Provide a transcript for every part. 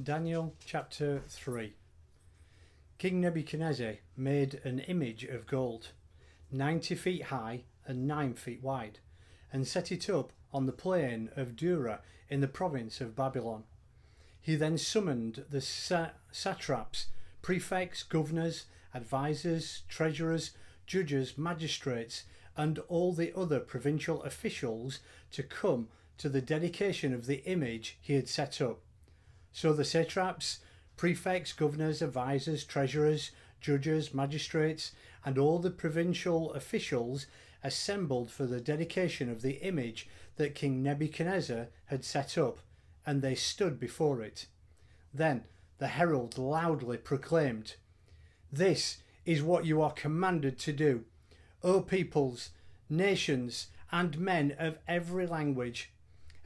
Daniel chapter 3. King Nebuchadnezzar made an image of gold, 90 feet high and 9 feet wide, and set it up on the plain of Dura in the province of Babylon. He then summoned the satraps, prefects, governors, advisors, treasurers, judges, magistrates, and all the other provincial officials to come to the dedication of the image he had set up. So the satraps, prefects, governors, advisors, treasurers, judges, magistrates, and all the provincial officials assembled for the dedication of the image that King Nebuchadnezzar had set up, and they stood before it. Then the herald loudly proclaimed, "This is what you are commanded to do, O peoples, nations, and men of every language.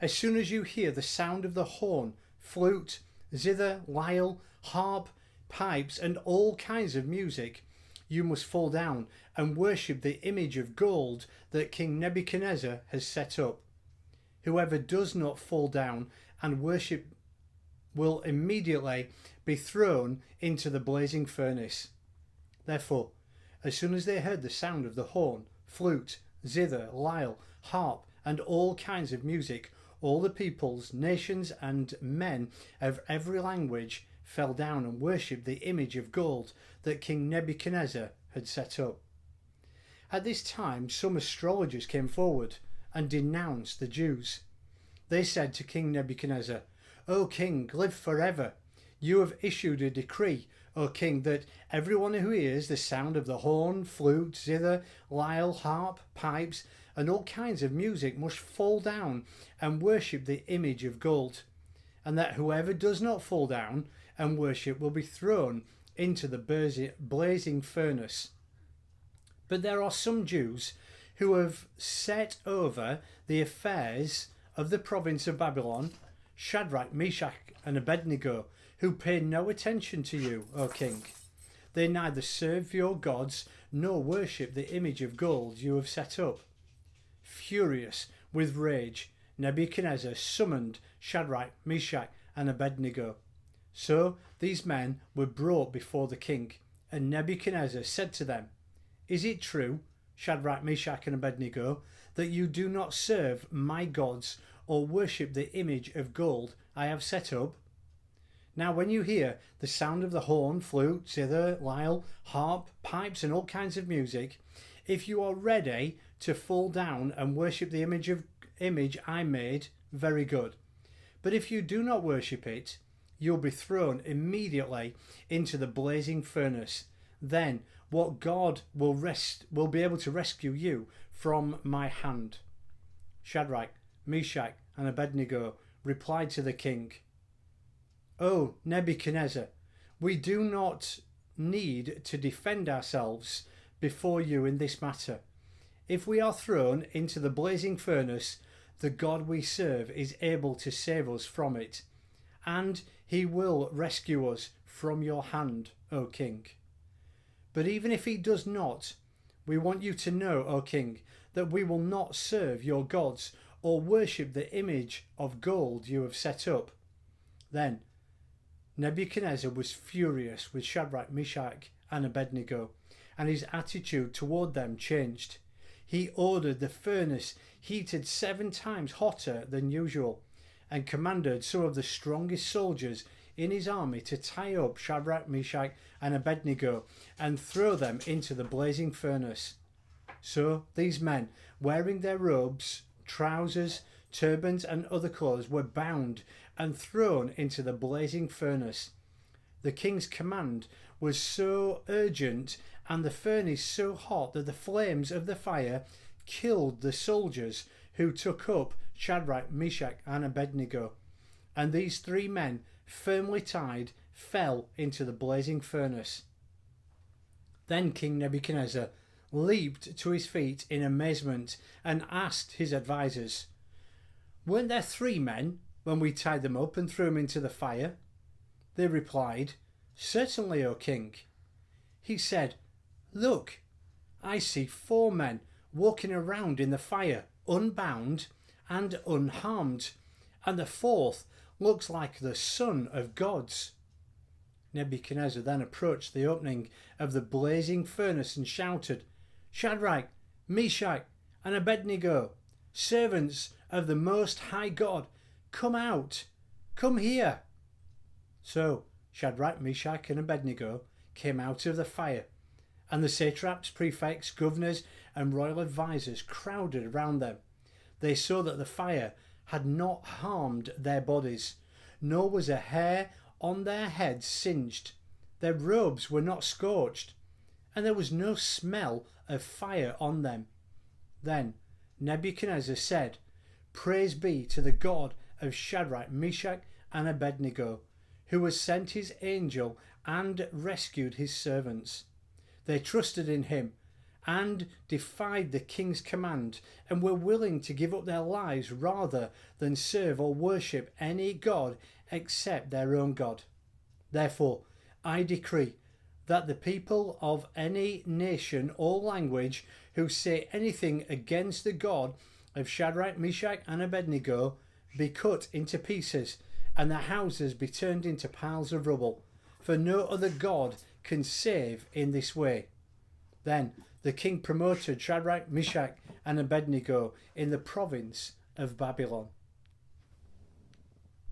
As soon as you hear the sound of the horn, flute, zither, lyre, harp, pipes, and all kinds of music, you must fall down and worship the image of gold that King Nebuchadnezzar has set up. Whoever does not fall down and worship will immediately be thrown into the blazing furnace." Therefore, as soon as they heard the sound of the horn, flute, zither, lyre, harp, and all kinds of music, all the peoples, nations, and men of every language fell down and worshipped the image of gold that King Nebuchadnezzar had set up. At this time, some astrologers came forward and denounced the Jews. They said to King Nebuchadnezzar, "O king, live forever. You have issued a decree, O king, that everyone who hears the sound of the horn, flute, zither, lyre, harp, pipes, and all kinds of music must fall down and worship the image of gold, and that whoever does not fall down and worship will be thrown into the blazing furnace. But there are some Jews who have set over the affairs of the province of Babylon, Shadrach, Meshach, and Abednego, who pay no attention to you, O king. They neither serve your gods nor worship the image of gold you have set up." Furious with rage, Nebuchadnezzar summoned Shadrach, Meshach, and Abednego. So these men were brought before the king, and Nebuchadnezzar said to them, "Is it true, Shadrach, Meshach, and Abednego, that you do not serve my gods or worship the image of gold I have set up? Now when you hear the sound of the horn, flute, zither, lyre, harp, pipes, and all kinds of music, if you are ready to fall down and worship the image I made, very good. But if you do not worship it, you'll be thrown immediately into the blazing furnace. Then what God will be able to rescue you from my hand?" Shadrach, Meshach, and Abednego replied to the king, "O Nebuchadnezzar, we do not need to defend ourselves before you in this matter. If we are thrown into the blazing furnace, the God we serve is able to save us from it, and he will rescue us from your hand, O king. But even if he does not, we want you to know, O king, that we will not serve your gods or worship the image of gold you have set up." Then Nebuchadnezzar was furious with Shadrach, Meshach, and Abednego, and his attitude toward them changed. He ordered the furnace heated 7 times hotter than usual, and commanded some of the strongest soldiers in his army to tie up Shadrach, Meshach, and Abednego and throw them into the blazing furnace. So these men, wearing their robes, trousers, turbans, and other clothes, were bound and thrown into the blazing furnace. The king's command was so urgent and the furnace so hot that the flames of the fire killed the soldiers who took up Shadrach, Meshach, and Abednego, and these 3 men, firmly tied, fell into the blazing furnace. Then King Nebuchadnezzar leaped to his feet in amazement and asked his advisors, "Weren't there 3 men when we tied them up and threw them into the fire?" They replied, "Certainly, O king." He said, "Look, I see 4 men walking around in the fire, unbound and unharmed, and the 4th looks like the son of gods." Nebuchadnezzar then approached the opening of the blazing furnace and shouted, "Shadrach, Meshach and Abednego, servants of the Most High God, come out, come here." So Shadrach, Meshach and Abednego came out of the fire, and the satraps, prefects, governors and royal advisers crowded around them. They saw that the fire had not harmed their bodies, nor was a hair on their heads singed. Their robes were not scorched, and there was no smell of fire on them. Then Nebuchadnezzar said, "Praise be to the God of Shadrach, Meshach and Abednego, who has sent his angel and rescued his servants. They trusted in him and defied the king's command, and were willing to give up their lives rather than serve or worship any god except their own God. Therefore I decree that the people of any nation or language who say anything against the God of Shadrach, Meshach and Abednego be cut into pieces, and their houses be turned into piles of rubble, for no other God can save in this way." Then the king promoted Shadrach, Meshach and Abednego in the province of Babylon.